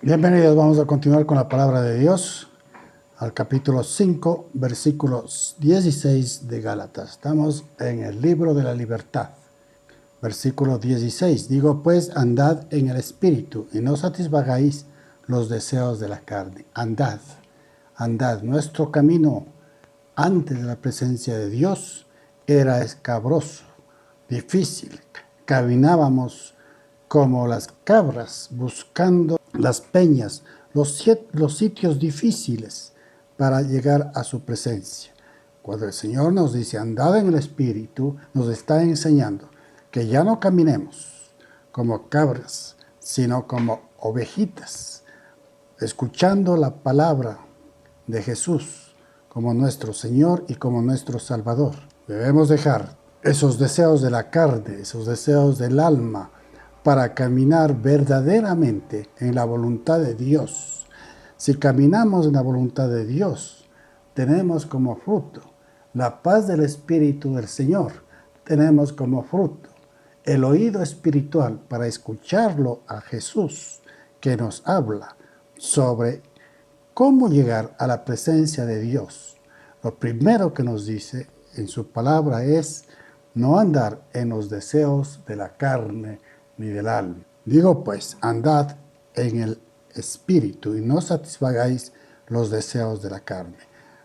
Bienvenidos, vamos a continuar con la palabra de Dios al capítulo 5, versículos 16 de Gálatas. Estamos en el libro de la libertad. Versículo 16. Digo pues, andad en el espíritu y no satisfagáis los deseos de la carne. Andad, andad. Nuestro camino antes de la presencia de Dios era escabroso, difícil. Caminábamos como las cabras buscando las peñas, los sitios difíciles para llegar a su presencia. Cuando el Señor nos dice andad en el Espíritu, nos está enseñando que ya no caminemos como cabras, sino como ovejitas, escuchando la palabra de Jesús como nuestro Señor y como nuestro Salvador. Debemos dejar esos deseos de la carne, esos deseos del alma, para caminar verdaderamente en la voluntad de Dios. Si caminamos en la voluntad de Dios, tenemos como fruto la paz del Espíritu del Señor. Tenemos como fruto el oído espiritual para escucharlo a Jesús, que nos habla sobre cómo llegar a la presencia de Dios. Lo primero que nos dice en su palabra es no andar en los deseos de la carne ni del alma. Digo pues, andad en el espíritu y no satisfagáis los deseos de la carne.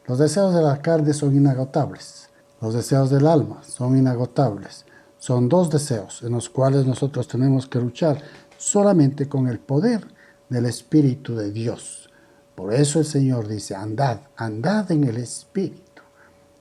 Los deseos de la carne son inagotables. Los deseos del alma son inagotables. Son dos deseos en los cuales nosotros tenemos que luchar solamente con el poder del Espíritu de Dios. Por eso el Señor dice, andad, andad en el Espíritu.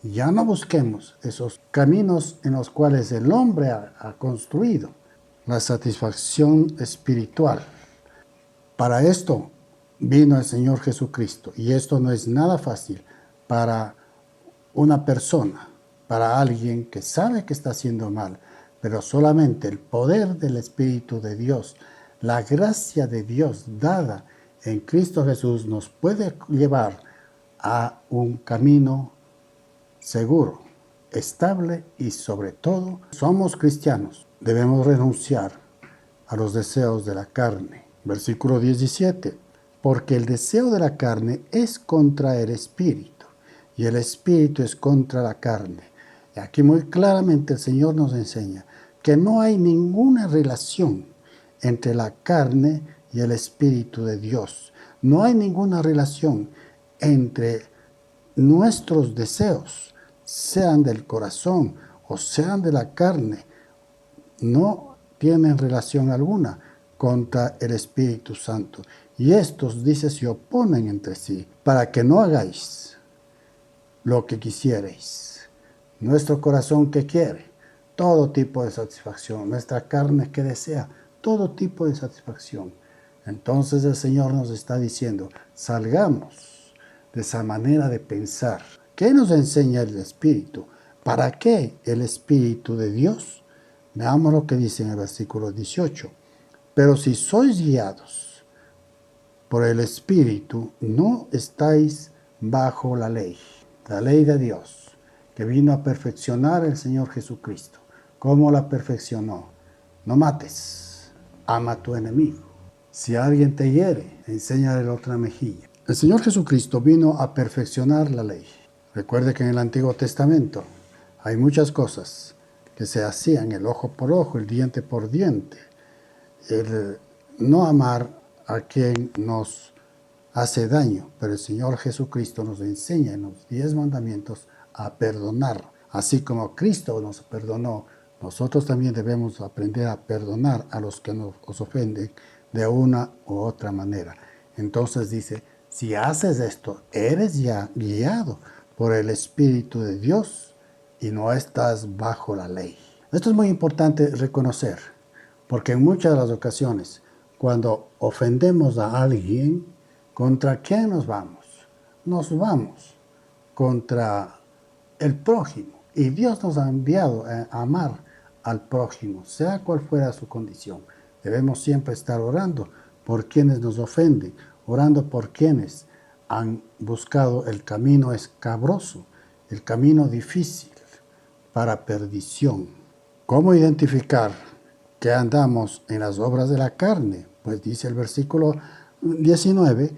Ya no busquemos esos caminos en los cuales el hombre ha construido la satisfacción espiritual. Para esto vino el Señor Jesucristo, y esto no es nada fácil para una persona, para alguien que sabe que está haciendo mal, pero solamente el poder del Espíritu de Dios, la gracia de Dios dada en Cristo Jesús nos puede llevar a un camino seguro, estable y sobre todo, somos cristianos. Debemos renunciar a los deseos de la carne. Versículo 17. Porque el deseo de la carne es contra el espíritu, y el espíritu es contra la carne. Y aquí muy claramente el Señor nos enseña que no hay ninguna relación entre la carne y el espíritu de Dios. No hay ninguna relación entre nuestros deseos, sean del corazón o sean de la carne, no tienen relación alguna contra el Espíritu Santo. Y estos, dice, se oponen entre sí, para que no hagáis lo que quisierais. Nuestro corazón, ¿qué quiere? Todo tipo de satisfacción. Nuestra carne, que desea? Todo tipo de satisfacción. Entonces el Señor nos está diciendo, salgamos de esa manera de pensar. ¿Qué nos enseña el Espíritu? ¿Para qué el Espíritu de Dios? Veamos lo que dice en el versículo 18. Pero si sois guiados por el Espíritu, no estáis bajo la ley de Dios, que vino a perfeccionar el Señor Jesucristo. ¿Cómo la perfeccionó? No mates, ama a tu enemigo. Si alguien te hiere, enséñale la otra mejilla. El Señor Jesucristo vino a perfeccionar la ley. Recuerde que en el Antiguo Testamento hay muchas cosas que se hacían, el ojo por ojo, el diente por diente, el no amar a quien nos hace daño, pero el Señor Jesucristo nos enseña en los 10 mandamientos a perdonar. Así como Cristo nos perdonó, nosotros también debemos aprender a perdonar a los que nos ofenden de una u otra manera. Entonces dice, si haces esto, eres ya guiado por el Espíritu de Dios y no estás bajo la ley. Esto es muy importante reconocer, porque en muchas de las ocasiones, cuando ofendemos a alguien, ¿contra quién nos vamos? Nos vamos contra el prójimo. Y Dios nos ha enviado a amar al prójimo, sea cual fuera su condición. Debemos siempre estar orando por quienes nos ofenden, orando por quienes han buscado el camino escabroso, el camino difícil para perdición. ¿Cómo identificar que andamos en las obras de la carne? Pues dice el versículo 19,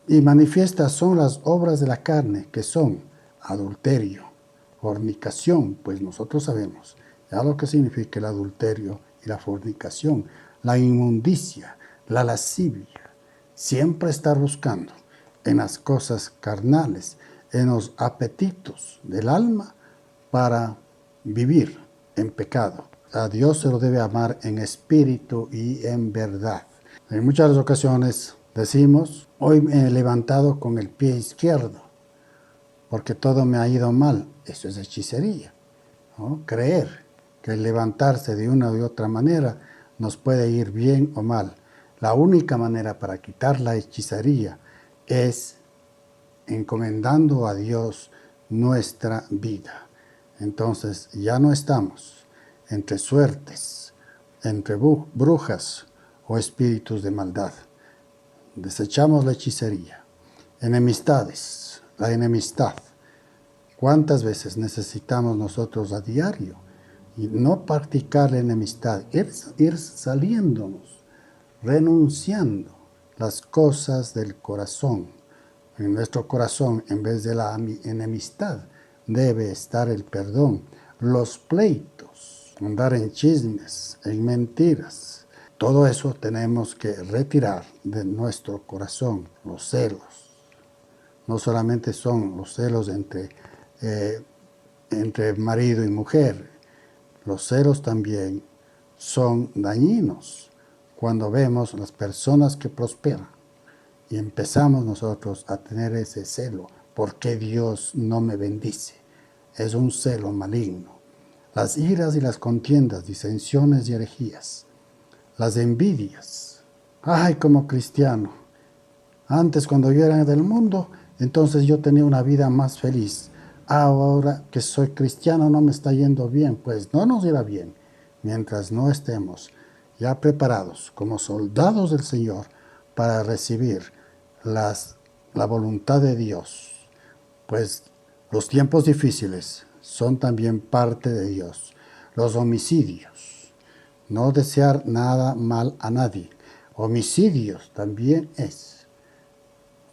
y manifiestas son las obras de la carne, que son adulterio, fornicación, pues nosotros sabemos ya lo que significa el adulterio y la fornicación, la inmundicia, la lascivia, siempre estar buscando en las cosas carnales, en los apetitos del alma para vivir en pecado. A Dios se lo debe amar en espíritu y en verdad. En muchas ocasiones decimos, hoy me he levantado con el pie izquierdo, porque todo me ha ido mal. Eso es hechicería, ¿no? Creer que el levantarse de una u otra manera nos puede ir bien o mal. La única manera para quitar la hechicería es encomendando a Dios nuestra vida. Entonces ya no estamos entre suertes, entre brujas o espíritus de maldad. Desechamos la hechicería. Enemistades, la enemistad. ¿Cuántas veces necesitamos nosotros a diario? Y no practicar la enemistad, ir saliéndonos, renunciando las cosas del corazón. En nuestro corazón, en vez de la enemistad, debe estar el perdón, los pleitos, andar en chismes, en mentiras. Todo eso tenemos que retirar de nuestro corazón, los celos. No solamente son los celos entre marido y mujer, los celos también son dañinos cuando vemos las personas que prosperan y empezamos nosotros a tener ese celo. ¿Por qué Dios no me bendice? Es un celo maligno. Las iras y las contiendas, disensiones y herejías. Las envidias. Ay, como cristiano. Antes, cuando yo era del mundo, entonces yo tenía una vida más feliz. Ahora que soy cristiano no me está yendo bien. Pues no nos irá bien mientras no estemos ya preparados como soldados del Señor para recibir la voluntad de Dios. Pues los tiempos difíciles son también parte de Dios. Los homicidios, no desear nada mal a nadie. Homicidios también es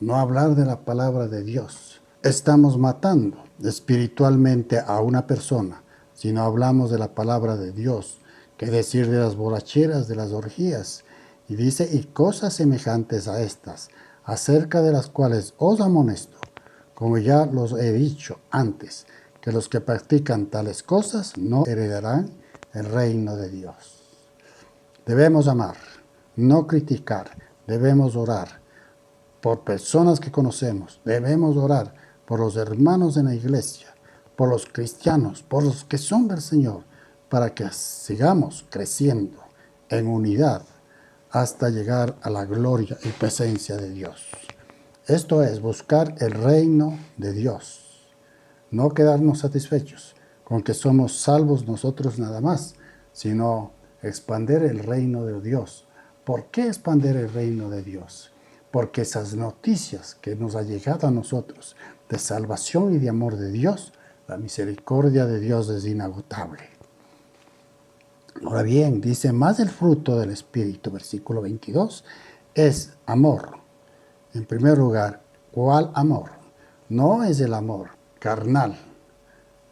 no hablar de la palabra de Dios. Estamos matando espiritualmente a una persona si no hablamos de la palabra de Dios. ¿Qué decir de las borracheras, de las orgías? Y dice, y cosas semejantes a estas, acerca de las cuales os amonesto, como ya los he dicho antes, que los que practican tales cosas no heredarán el reino de Dios. Debemos amar, no criticar, debemos orar por personas que conocemos, debemos orar por los hermanos en la iglesia, por los cristianos, por los que son del Señor, para que sigamos creciendo en unidad hasta llegar a la gloria y presencia de Dios. Esto es buscar el reino de Dios, no quedarnos satisfechos con que somos salvos nosotros nada más, sino expandir el reino de Dios. ¿Por qué expandir el reino de Dios? Porque esas noticias que nos ha llegado a nosotros de salvación y de amor de Dios, la misericordia de Dios es inagotable. Ahora bien, dice, más el fruto del Espíritu, versículo 22, es amor. En primer lugar, ¿cuál amor? No es el amor carnal,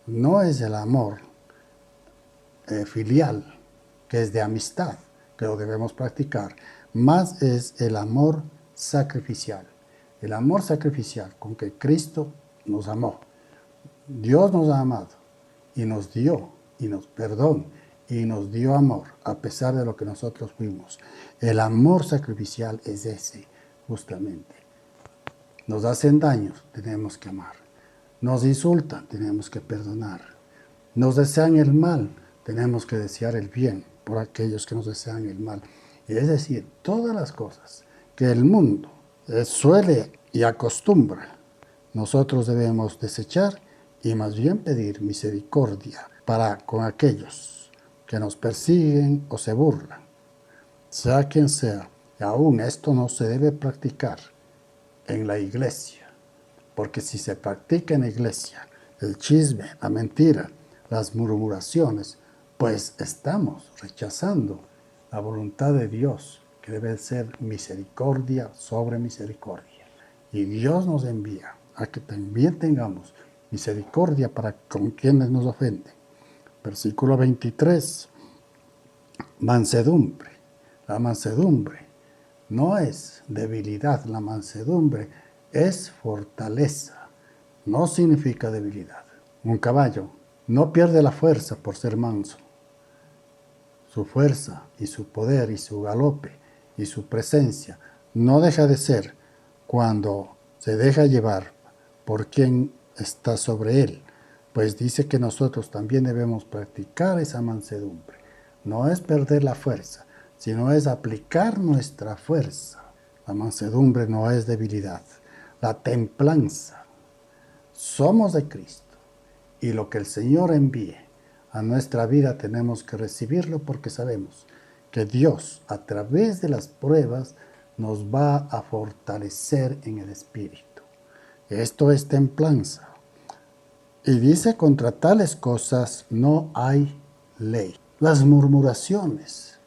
no es el amor filial, que es de amistad, que lo debemos practicar, más es el amor sacrificial. El amor sacrificial con que Cristo nos amó. Dios nos ha amado y nos dio, y nos perdón, y nos dio amor, a pesar de lo que nosotros fuimos. El amor sacrificial es ese, justamente. Nos hacen daños, tenemos que amar. Nos insultan, tenemos que perdonar. Nos desean el mal, tenemos que desear el bien por aquellos que nos desean el mal. Es decir, todas las cosas que el mundo suele y acostumbra, nosotros debemos desechar y más bien pedir misericordia para con aquellos que nos persiguen o se burlan, sea quien sea. Y aún esto no se debe practicar en la iglesia, porque si se practica en la iglesia el chisme, la mentira, las murmuraciones, pues estamos rechazando la voluntad de Dios que debe ser misericordia sobre misericordia. Y Dios nos envía a que también tengamos misericordia para con quienes nos ofenden. Versículo 23, mansedumbre. La mansedumbre no es debilidad, la mansedumbre es fortaleza, no significa debilidad. Un caballo no pierde la fuerza por ser manso. Su fuerza y su poder y su galope y su presencia no deja de ser cuando se deja llevar por quien está sobre él. Pues dice que nosotros también debemos practicar esa mansedumbre. No es perder la fuerza, sino es aplicar nuestra fuerza. La mansedumbre no es debilidad. La templanza. Somos de Cristo y lo que el Señor envíe a nuestra vida tenemos que recibirlo porque sabemos que Dios a través de las pruebas nos va a fortalecer en el Espíritu. Esto es templanza. Y dice, contra tales cosas no hay ley. Las murmuraciones,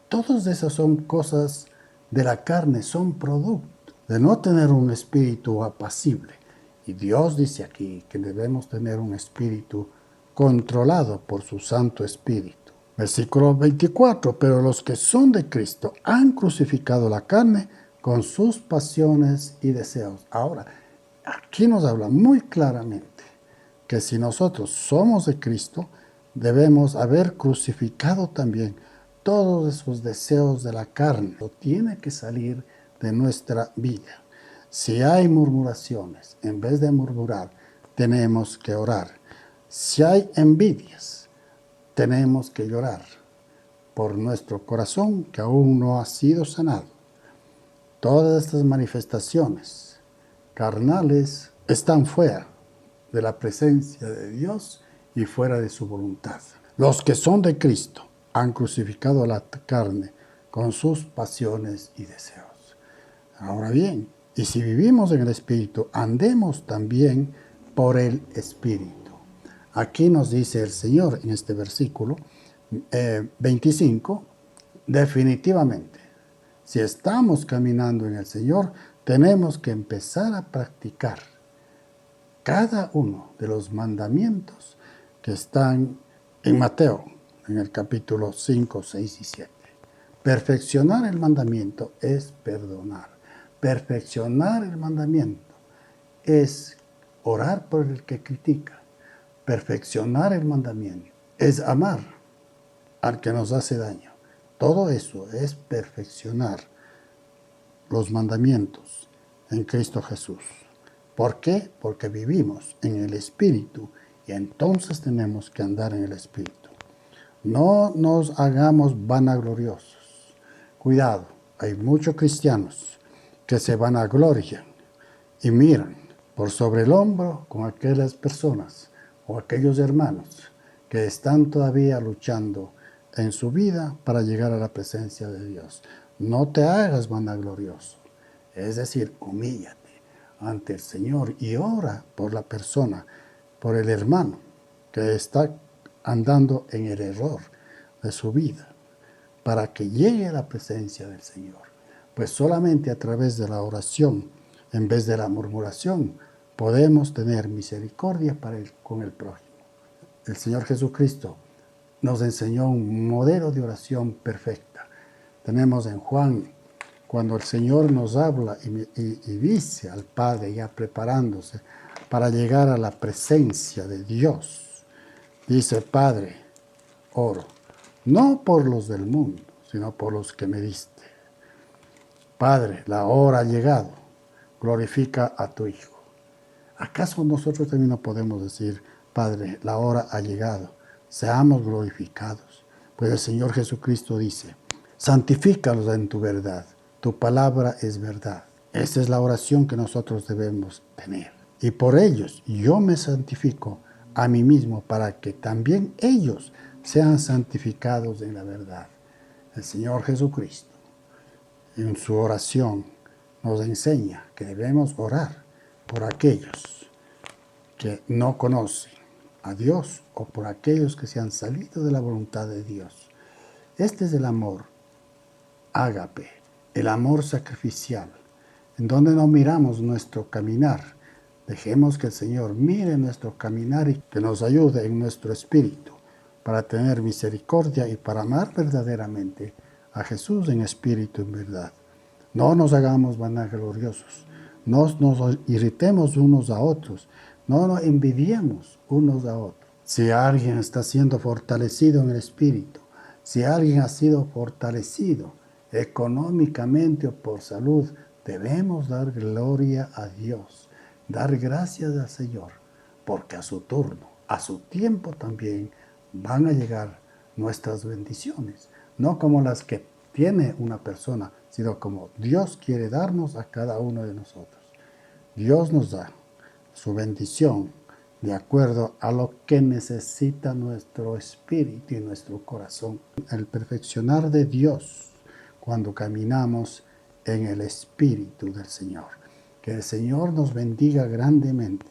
todas esas son cosas de la carne, son producto de no tener un espíritu apacible. Y Dios dice aquí que debemos tener un espíritu controlado por su Santo Espíritu. Versículo 24, pero los que son de Cristo han crucificado la carne con sus pasiones y deseos. Ahora, aquí nos habla muy claramente que si nosotros somos de Cristo, debemos haber crucificado también todos esos deseos de la carne. Lo tiene que salir de nuestra vida. Si hay murmuraciones, en vez de murmurar, tenemos que orar. Si hay envidias, tenemos que llorar por nuestro corazón que aún no ha sido sanado. Todas estas manifestaciones carnales están fuera de la presencia de Dios y fuera de su voluntad. Los que son de Cristo han crucificado la carne con sus pasiones y deseos. Ahora bien, y si vivimos en el Espíritu, andemos también por el Espíritu. Aquí nos dice el Señor en este versículo 25, definitivamente, si estamos caminando en el Señor, tenemos que empezar a practicar cada uno de los mandamientos que están en Mateo, en el capítulo 5, 6 y 7. Perfeccionar el mandamiento es perdonar. Perfeccionar el mandamiento es orar por el que critica. Perfeccionar el mandamiento es amar al que nos hace daño. Todo eso es perfeccionar los mandamientos en Cristo Jesús. ¿Por qué? Porque vivimos en el Espíritu y entonces tenemos que andar en el Espíritu. No nos hagamos vanagloriosos. Cuidado, hay muchos cristianos que se vanaglorian y miran por sobre el hombro con aquellas personas o aquellos hermanos que están todavía luchando en su vida para llegar a la presencia de Dios. No te hagas vanaglorioso, es decir, humíllate ante el Señor y ora por la persona, por el hermano que está andando en el error de su vida, para que llegue a la presencia del Señor. Pues solamente a través de la oración, en vez de la murmuración, podemos tener misericordia con el prójimo. El Señor Jesucristo nos enseñó un modelo de oración perfecta. Tenemos en Juan, cuando el Señor nos habla y dice al Padre ya preparándose para llegar a la presencia de Dios, dice: Padre, oro, no por los del mundo, sino por los que me diste. Padre, la hora ha llegado, glorifica a tu Hijo. ¿Acaso nosotros también no podemos decir: Padre, la hora ha llegado, seamos glorificados? Pues el Señor Jesucristo dice: santifícalos en tu verdad, tu palabra es verdad. Esa es la oración que nosotros debemos tener. Y por ellos yo me santifico a mí mismo para que también ellos sean santificados en la verdad. El Señor Jesucristo, en su oración, nos enseña que debemos orar por aquellos que no conocen a Dios o por aquellos que se han salido de la voluntad de Dios. Este es el amor ágape, el amor sacrificial, en donde no miramos nuestro caminar. Dejemos que el Señor mire nuestro caminar y que nos ayude en nuestro espíritu para tener misericordia y para amar verdaderamente a Jesús en espíritu y en verdad. No nos hagamos vanagloriosos, no nos irritemos unos a otros, no nos envidiemos unos a otros. Si alguien está siendo fortalecido en el espíritu, si alguien ha sido fortalecido económicamente o por salud, debemos dar gloria a Dios, dar gracias al Señor, porque a su turno, a su tiempo también van a llegar nuestras bendiciones, no como las que tiene una persona, sino como Dios quiere darnos a cada uno de nosotros. Dios nos da su bendición de acuerdo a lo que necesita nuestro espíritu y nuestro corazón. El perfeccionar de Dios cuando caminamos en el espíritu del Señor. Que el Señor nos bendiga grandemente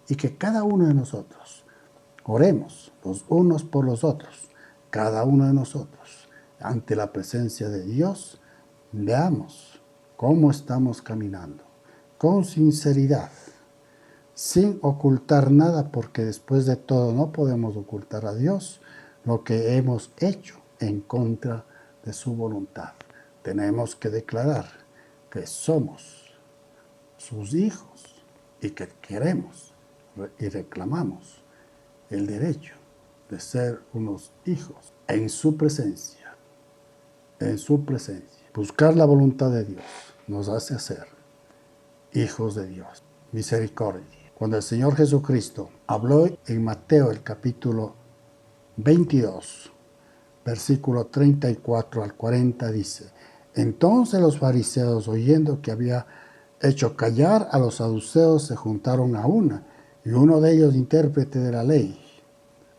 y que cada uno de nosotros oremos los unos por los otros, cada uno de nosotros, ante la presencia de Dios, veamos cómo estamos caminando, con sinceridad, sin ocultar nada, porque después de todo no podemos ocultar a Dios lo que hemos hecho en contra de su voluntad. Tenemos que declarar que somos sus hijos y que queremos y reclamamos el derecho de ser unos hijos en su presencia, en su presencia. Buscar la voluntad de Dios nos hace ser hijos de Dios. Misericordia. Cuando el Señor Jesucristo habló en Mateo el capítulo 22, versículo 34 al 40 dice: entonces los fariseos, oyendo que había hecho callar a los saduceos, se juntaron a una, y uno de ellos, intérprete de la ley,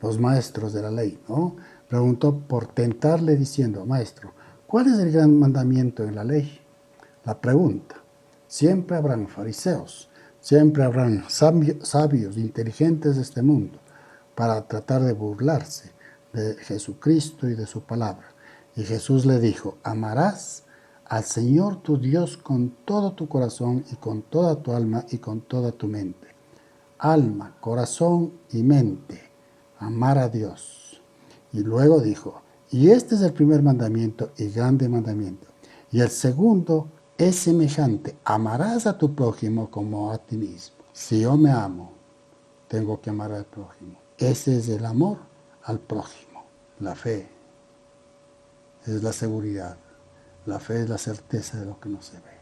los maestros de la ley, ¿no?, preguntó por tentarle diciendo: maestro, ¿cuál es el gran mandamiento en la ley? La pregunta. Siempre habrán fariseos, siempre habrán sabios, inteligentes de este mundo, para tratar de burlarse de Jesucristo y de su palabra. Y Jesús le dijo: amarás al Señor tu Dios con todo tu corazón y con toda tu alma y con toda tu mente. Alma, corazón y mente. Amar a Dios. Y luego dijo: y este es el primer mandamiento y grande mandamiento. Y el segundo es semejante: amarás a tu prójimo como a ti mismo. Si yo me amo, tengo que amar al prójimo. Ese es el amor al prójimo. La fe es la seguridad. La fe es la certeza de lo que no se ve.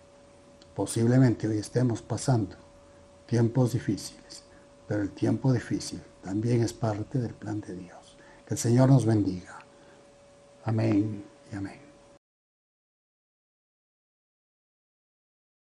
Posiblemente hoy estemos pasando tiempos difíciles, pero el tiempo difícil también es parte del plan de Dios. Que el Señor nos bendiga. Amén y amén.